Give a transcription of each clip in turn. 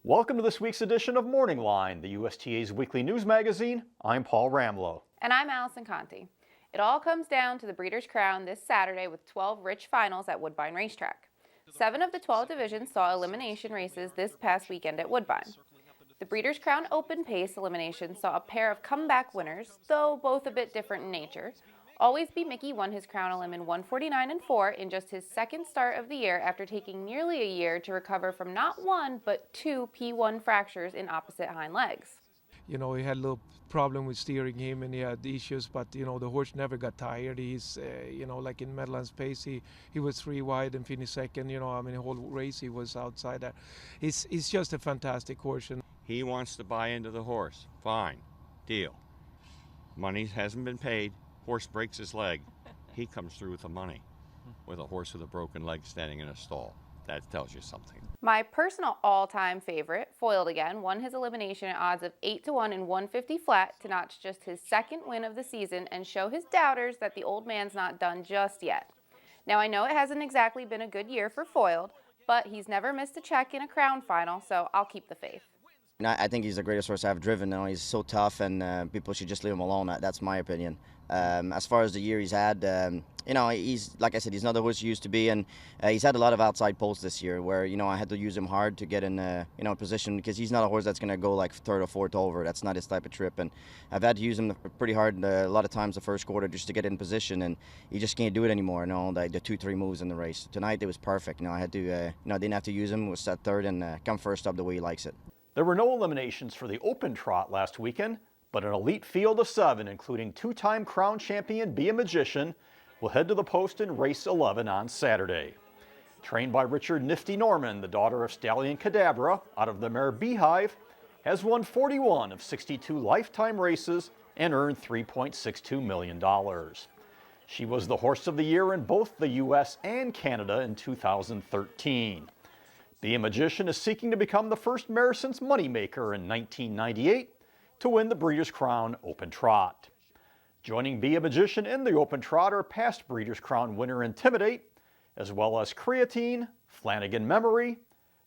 Welcome to this week's edition of Morning Line, the USTA's weekly news magazine. I'm Paul Ramlow. And I'm Allison Conte. It all comes down to the Breeders' Crown this Saturday with 12 rich finals at Woodbine Racetrack. 7 of the 12 divisions saw elimination races this past weekend at Woodbine. The Breeders' Crown Open Pace elimination saw a pair of comeback winners, though both a bit different in nature. Always Be Mickey won his crown elim in 149-4 in just his second start of the year after taking nearly a year to recover from not one, but 2 P1 fractures in opposite hind legs. You know, he had a little problem with steering him and he had issues, but, you know, the horse never got tired. He's, like in Meadowlands Pace, he was 3 wide and finished second. You know, I mean, the whole race he was outside there. He's just a fantastic horse. And he wants to buy into the horse. Fine. Deal. Money hasn't been paid. Horse breaks his leg. He comes through with the money. With a horse with a broken leg standing in a stall. That tells you something. My personal all-time favorite, Foiled Again, won his elimination at odds of 8-1 and 150 flat to notch just his second win of the season and show his doubters that the old man's not done just yet. Now, I know it hasn't exactly been a good year for Foiled, but he's never missed a check in a crown final, so I'll keep the faith. I think he's the greatest horse I've driven. You know, he's so tough, and people should just leave him alone. That's my opinion. As far as the year he's had, he's, like I said, he's not the horse he used to be, and he's had a lot of outside pulls this year where, I had to use him hard to get in, position, because he's not a horse that's going to go like third or fourth over. That's not his type of trip, and I've had to use him pretty hard a lot of times the first quarter just to get in position, and he just can't do it anymore. The 2-3 moves in the race. Tonight it was perfect. I had to, didn't have to use him. Was set third and come first up the way he likes it. There were no eliminations for the Open Trot last weekend, but an elite field of 7, including 2-time crown champion Be a Magician, will head to the post in race 11 on Saturday. Trained by Richard Nifty Norman, the daughter of Stallion Cadabra out of the mare Beehive, has won 41 of 62 lifetime races and earned $3.62 million. She was the horse of the year in both the U.S. and Canada in 2013. Be a Magician is seeking to become the first mare since Moneymaker in 1998 to win the Breeders' Crown Open Trot. Joining Be a Magician in the Open Trot are past Breeders' Crown winner Intimidate, as well as Creatine, Flanagan Memory,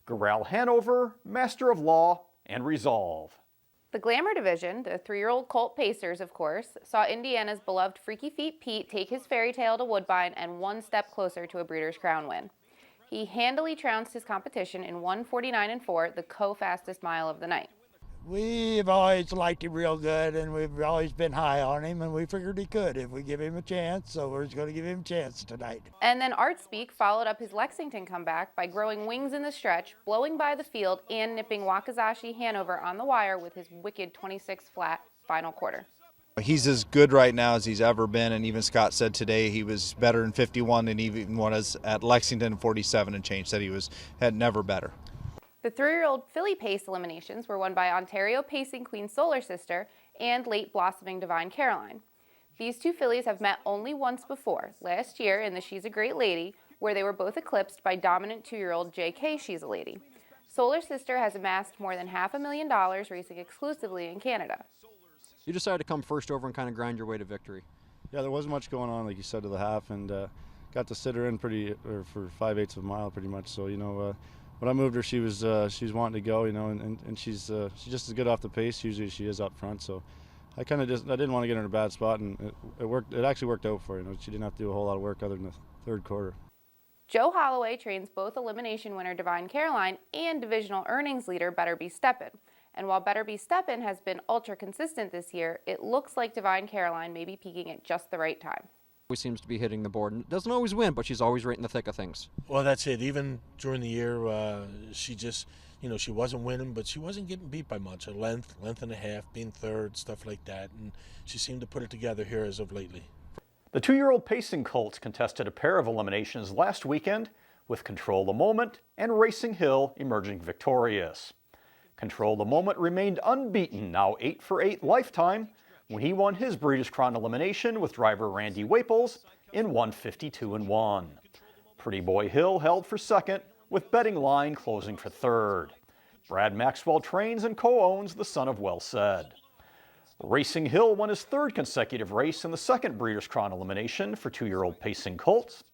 Goral Hanover, Master of Law, and Resolve. The Glamour division, the 3-year-old colt pacers, of course, saw Indiana's beloved Freaky Feet Pete take his fairy tale to Woodbine and one step closer to a Breeders' Crown win. He handily trounced his competition in 149-4, the co-fastest mile of the night. We've always liked him real good, and we've always been high on him, and we figured he could if we give him a chance, so we're just going to give him a chance tonight. And then Art Speak followed up his Lexington comeback by growing wings in the stretch, blowing by the field, and nipping Wakizashi Hanover on the wire with his wicked 26 flat final quarter. He's as good right now as he's ever been, and even Scott said today he was better in 51 than even was at Lexington 47 and change. Said he had never better. The 3-year-old filly pace eliminations were won by Ontario pacing Queen Solar Sister and late blossoming Divine Caroline. These 2 fillies have met only once before, last year in the She's a Great Lady, where they were both eclipsed by dominant 2-year-old JK She's a Lady. Solar Sister has amassed more than $500,000 racing exclusively in Canada. You decided to come first over and kind of grind your way to victory. Yeah, there wasn't much going on, like you said, to the half, and got to sit her in for 5/8 of a mile pretty much. So when I moved her, she was wanting to go, and she's just as good off the pace usually as she is up front. So I didn't want to get her in a bad spot, and it worked. It actually worked out for her. She didn't have to do a whole lot of work other than the third quarter. Joe Holloway trains both elimination winner Divine Caroline and divisional earnings leader Better Be Steppin'. And while Better Be Steppin' has been ultra consistent this year, it looks like Divine Caroline may be peaking at just the right time. Always seems to be hitting the board. Doesn't always win, but she's always right in the thick of things. Well, that's it. Even during the year, she just, she wasn't winning, but she wasn't getting beat by much. A length and a half, being third, stuff like that. And she seemed to put it together here as of lately. The 2-year-old pacing colts contested a pair of eliminations last weekend, with Control the Moment and Racing Hill emerging victorious. Control the Moment remained unbeaten, now 8 for 8 lifetime, when he won his Breeders' Crown elimination with driver Randy Waples in 152-1. Pretty Boy Hill held for second, with Betting Line closing for third. Brad Maxwell trains and co-owns the son of Well Said. Racing Hill won his 3rd consecutive race in the 2nd Breeders' Crown elimination for 2-year-old pacing colts.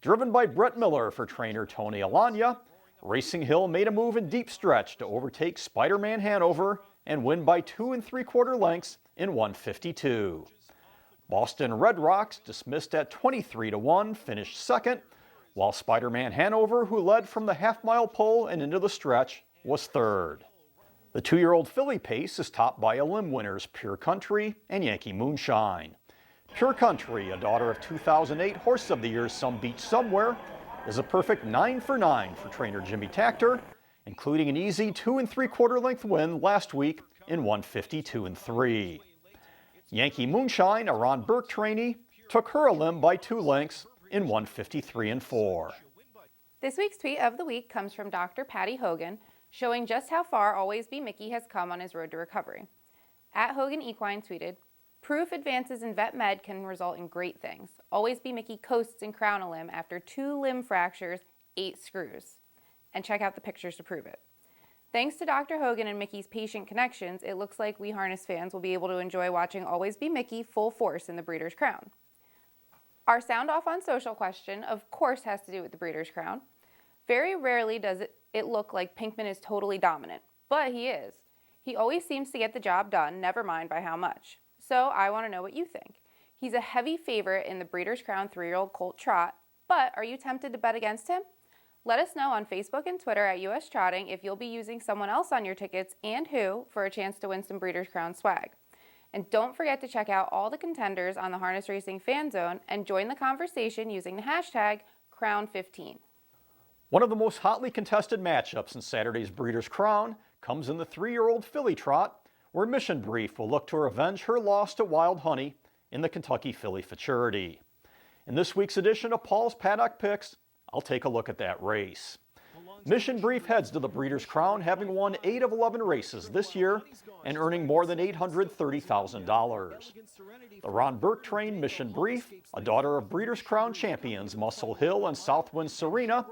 Driven by Brett Miller for trainer Tony Alanya, Racing Hill made a move in deep stretch to overtake Spider-Man Hanover and win by 2 3/4 lengths in 152. Boston Red Rocks, dismissed at 23-1, finished second, while Spider-Man Hanover, who led from the half-mile pole and into the stretch, was third. The 2-year-old filly pace is topped by limb winners Pure Country and Yankee Moonshine. Pure Country, a daughter of 2008 Horse of the Year Some Beach Somewhere, is a perfect 9 for 9 for trainer Jimmy Takter, including an easy 2 3/4 length win last week in 152 3. Yankee Moonshine, a Ron Burke trainee, took her a limb by 2 lengths in 153 4. This week's tweet of the week comes from Dr. Patty Hogan, showing just how far Always Be Mickey has come on his road to recovery. At Hogan Equine tweeted, "Proof advances in vet med can result in great things. Always Be Mickey coasts and crown a limb after 2 limb fractures, 8 screws. And check out the pictures to prove it." Thanks to Dr. Hogan and Mickey's patient connections, it looks like we harness fans will be able to enjoy watching Always Be Mickey full force in the Breeders' Crown. Our sound off on social question, of course, has to do with the Breeders' Crown. Very rarely does it look like Pinkman is totally dominant, but he is. He always seems to get the job done, never mind by how much. So I want to know what you think. He's a heavy favorite in the Breeders' Crown 3-year-old colt trot, but are you tempted to bet against him? Let us know on Facebook and Twitter at US Trotting if you'll be using someone else on your tickets and who for a chance to win some Breeders' Crown swag. And don't forget to check out all the contenders on the Harness Racing Fan Zone and join the conversation using the hashtag Crown15. One of the most hotly contested matchups in Saturday's Breeders' Crown comes in the 3-year-old filly trot, where Mission Brief will look to revenge her loss to Wild Honey in the Kentucky Filly Futurity. In this week's edition of Paul's Paddock Picks, I'll take a look at that race. Mission Brief heads to the Breeders' Crown having won 8 of 11 races this year and earning more than $830,000. The Ron Burke-trained Mission Brief, a daughter of Breeders' Crown champions Muscle Hill and Southwind Serena,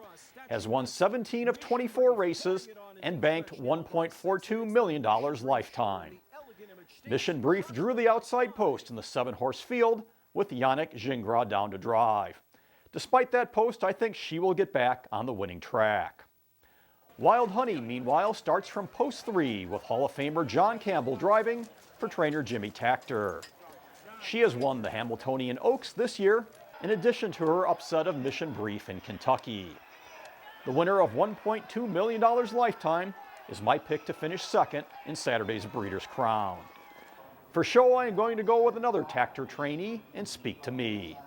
has won 17 of 24 races and banked $1.42 million lifetime. Mission Brief drew the outside post in the 7-horse field with Yannick Gingras down to drive. Despite that post, I think she will get back on the winning track. Wild Honey, meanwhile, starts from post 3 with Hall of Famer John Campbell driving for trainer Jimmy Takter. She has won the Hamiltonian Oaks this year, in addition to her upset of Mission Brief in Kentucky. The winner of $1.2 million lifetime is my pick to finish second in Saturday's Breeders' Crown. For show, I am going to go with another Takter trainee and Speak to Me.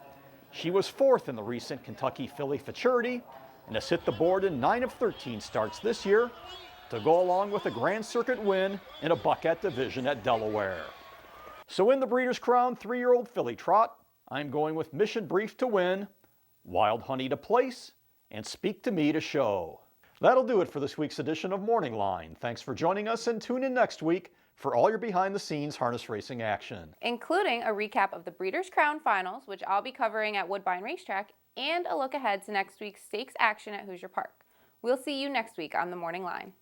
She was 4th in the recent Kentucky Filly Futurity and has hit the board in 9 of 13 starts this year to go along with a Grand Circuit win in a Buckette division at Delaware. So in the Breeders' Crown 3-year-old filly trot, I'm going with Mission Brief to win, Wild Honey to place, and Speak to Me to show. That'll do it for this week's edition of Morning Line. Thanks for joining us, and tune in next week for all your behind-the-scenes harness racing action. Including a recap of the Breeders' Crown Finals, which I'll be covering at Woodbine Racetrack, and a look ahead to next week's stakes action at Hoosier Park. We'll see you next week on the Morning Line.